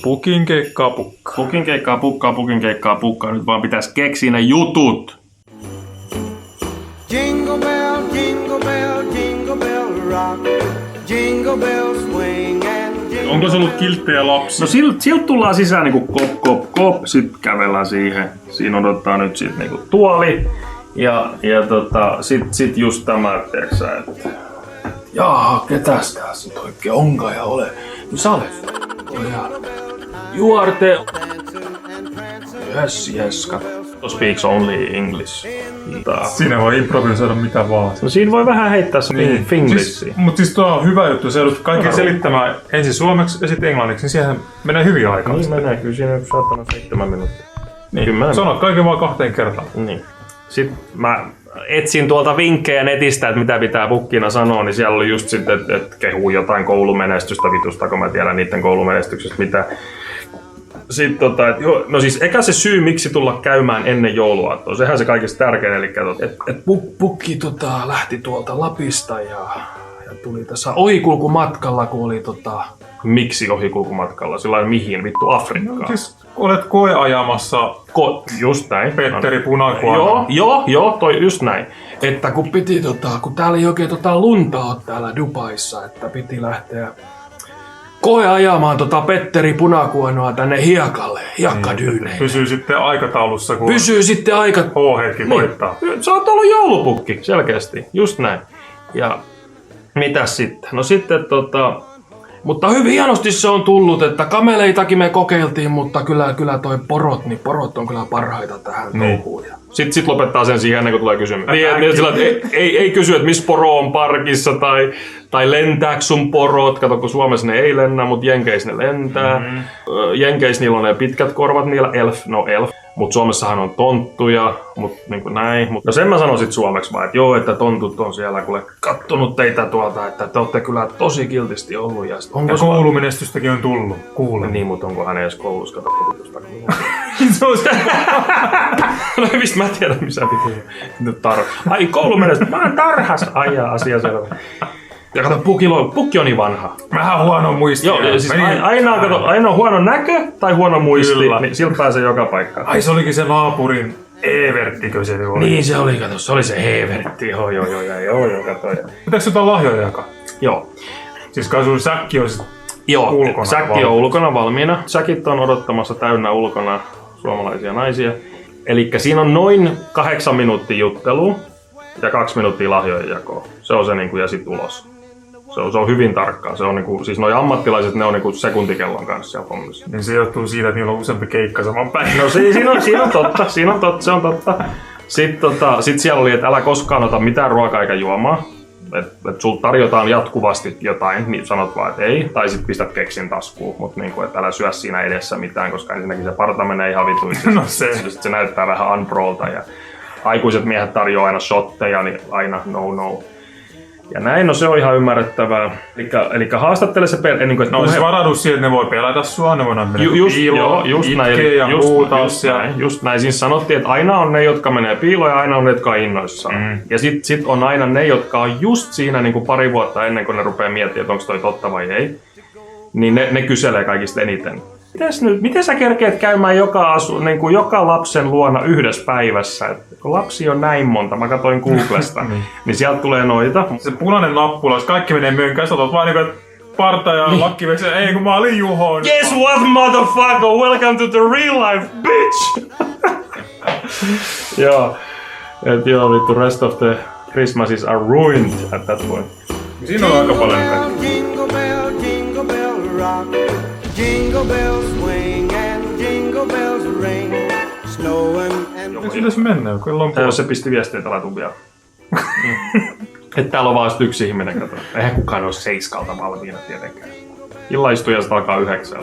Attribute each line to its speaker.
Speaker 1: Pukin keikkaa pukkaa.
Speaker 2: Pukin keikkaa pukkaa, pukin keikkaa pukkaa. Nyt vaan pitäisi keksiä ne jutut.
Speaker 3: Jingle bell, jingle bell, jingle bell rock. Jingle bells swing and jingle.
Speaker 1: Onko se ollut kilttejä lapsi?
Speaker 2: No sieltä tullaan sisään niinku kop, kop, kop. Sitten kävellään siihen. Siinä odottaa nyt sit niinku tuoli. Ja sit just tämä, että jaa, ketäs tässä nyt oikein onkaan ja ole? No sä olet. Juarte. Yes, kato. Speaks only English.
Speaker 1: Siinä voi improvisoida mitä vaan.
Speaker 2: No siinä voi vähän heittää finglishia.
Speaker 1: Mutta siis tuo on hyvä juttu, se joudut kaikki selittämään ensin suomeksi ja sitten englanniksi, niin siihen menee hyvin aikaa.
Speaker 2: Niin menee, kyllä siinä saatana 7 minuuttia.
Speaker 1: Niin, sanot kaiken vaan 2 kertaan.
Speaker 2: Niin. Sitten mä etsin tuolta vinkkejä netistä, että mitä pitää pukkina sanoa, niin siellä oli just sitten, että kehuu jotain koulumenestystä vitusta, kun mä tiedän niiden koulumenestyksestä mitä. Sitten no siis eka se syy, miksi tulla käymään ennen jouluaattoa, sehän se kaikista tärkein, eli että pukki lähti tuolta Lapista ja tuli tässä ohikulkumatkalla, kun oli miksi ohikulkumatkalla, sillain mihin vittu Afrikkaan.
Speaker 1: No, siis olet koeajamassa
Speaker 2: just näin.
Speaker 1: Petteri Punakuorma.
Speaker 2: Joo, toi just näin. Että kun piti kun täällä ei oikein lunta oo täällä Dubaissa, että piti lähteä koeajamaan Petteri Punakuonoa tänne hiekkadyyneihin.
Speaker 1: Pysyy sitten aikataulussa, kun H-hetki koittaa.
Speaker 2: Sä oot ollut joulupukki, selkeästi. Just näin. Ja mitäs sitten? No sitten mutta hyvin hienosti se on tullut, että kameleitakin me kokeiltiin, mutta kyllä toi porot on kyllä parhaita tähän touhuun. Sitten lopettaa sen siihen ennen kuin tulee kysymys. Ei kysy, että missä poro on parkissa tai lentääkö sun porot. Kato, kun Suomessa ne ei lennä, mutta Jenkeissä ne lentää. Jenkeissä niillä on ne pitkät korvat, niillä elf. Mutta Suomessahan on tonttuja, mutta niin kuin näin. No sen mä sanon sit suomeksi vaan, että joo, että tontut on siellä kuule kattonut teitä tuolta, että te ootte kyllä tosi kiltisti ollut. Ja
Speaker 1: koulumenestystäkin on tullut, kuule.
Speaker 2: Niin, mutta onko hän edes koulussa, kato kovitusta. No mistä mä tiedän, missä pitää nyt ai koulumenestys, mä oon tarhas. Ai asia selvä. Ja kato, pukki on niin vanha.
Speaker 1: Vähän huono muisti.
Speaker 2: Joo, siis aina on huono näkö tai huono muisti, niin siltä pääsee joka paikkaan.
Speaker 1: Ai se olikin se naapurin Everttikö se oli?
Speaker 2: Niin se oli, kato, se oli se Evertti. Joo, kato.
Speaker 1: Pitääkö jotain lahjoja jakaa?
Speaker 2: Joo.
Speaker 1: Siis kai sun säkki on
Speaker 2: ulkona. Säkki on ulkona valmiina. Säkit on odottamassa täynnä ulkona suomalaisia naisia. Elikkä siinä on noin 8 minuuttia juttelua ja 2 minuuttia lahjojen jakoa. Se on se niinku, ja sit ulos. Se on hyvin tarkkaa. Se on niinku, siis noi ammattilaiset, ne on niinku sekuntikellon kanssa siellä hommissa.
Speaker 1: Niin se johtuu siitä, että niillä on useampi keikka saman päivän.
Speaker 2: No siinä on totta, se on totta. Sitten siellä oli, että älä koskaan ota mitään ruokaa eikä juomaa. Että sul tarjotaan jatkuvasti jotain, niin sanot vaan, että ei. Tai sit pistät keksin taskuun, mutta niinku, että älä syö siinä edessä mitään, koska ensinnäkin se parta menee ihan vituisesti.
Speaker 1: No
Speaker 2: se näyttää vähän unprolta ja aikuiset miehet tarjoaa aina shotteja, niin aina no. Ja näin, no se on ihan ymmärrettävää. Eli haastattele se niin kuin,
Speaker 1: no se varaudu siihen, että ne voi pelata sua, ne voidaan mennä piiloon,
Speaker 2: just näin. Siinä sanottiin, että aina on ne, jotka menee piiloon ja aina on ne, jotka on innoissaan. Ja sit on aina ne, jotka on just siinä niin kuin pari vuotta ennen kuin ne rupeaa miettimään, että onko toi totta vai ei. Niin ne kyselee kaikista eniten. Miten sä kerkeet käymään joka lapsen luona yhdessä päivässä? Kun lapsi on näin monta, mä katsoin Googlesta, niin sieltä tulee noita.
Speaker 1: Se punainen nappula, jos kaikki menee mönkään, sä otat vaan niinku parta ja lakki veksää, ei kun mä olin Juho.
Speaker 2: Guess what, motherfucker? Welcome to the real life, bitch! Joo, vittu, rest of the Christmases are ruined at that point.
Speaker 1: Siinä on aika paljon kaikki.
Speaker 3: Jingle bell, jingle bell rock. Jingle bells swing and jingle bells ring. Snowing and...
Speaker 1: Eikö se mennä?
Speaker 2: Se pisti viestiä, että älä vielä. Että täällä on vaan yksi ihminen, kato. Eihän kukaan ole 7 valmiina tietenkään. Illaistuja alkaa 9.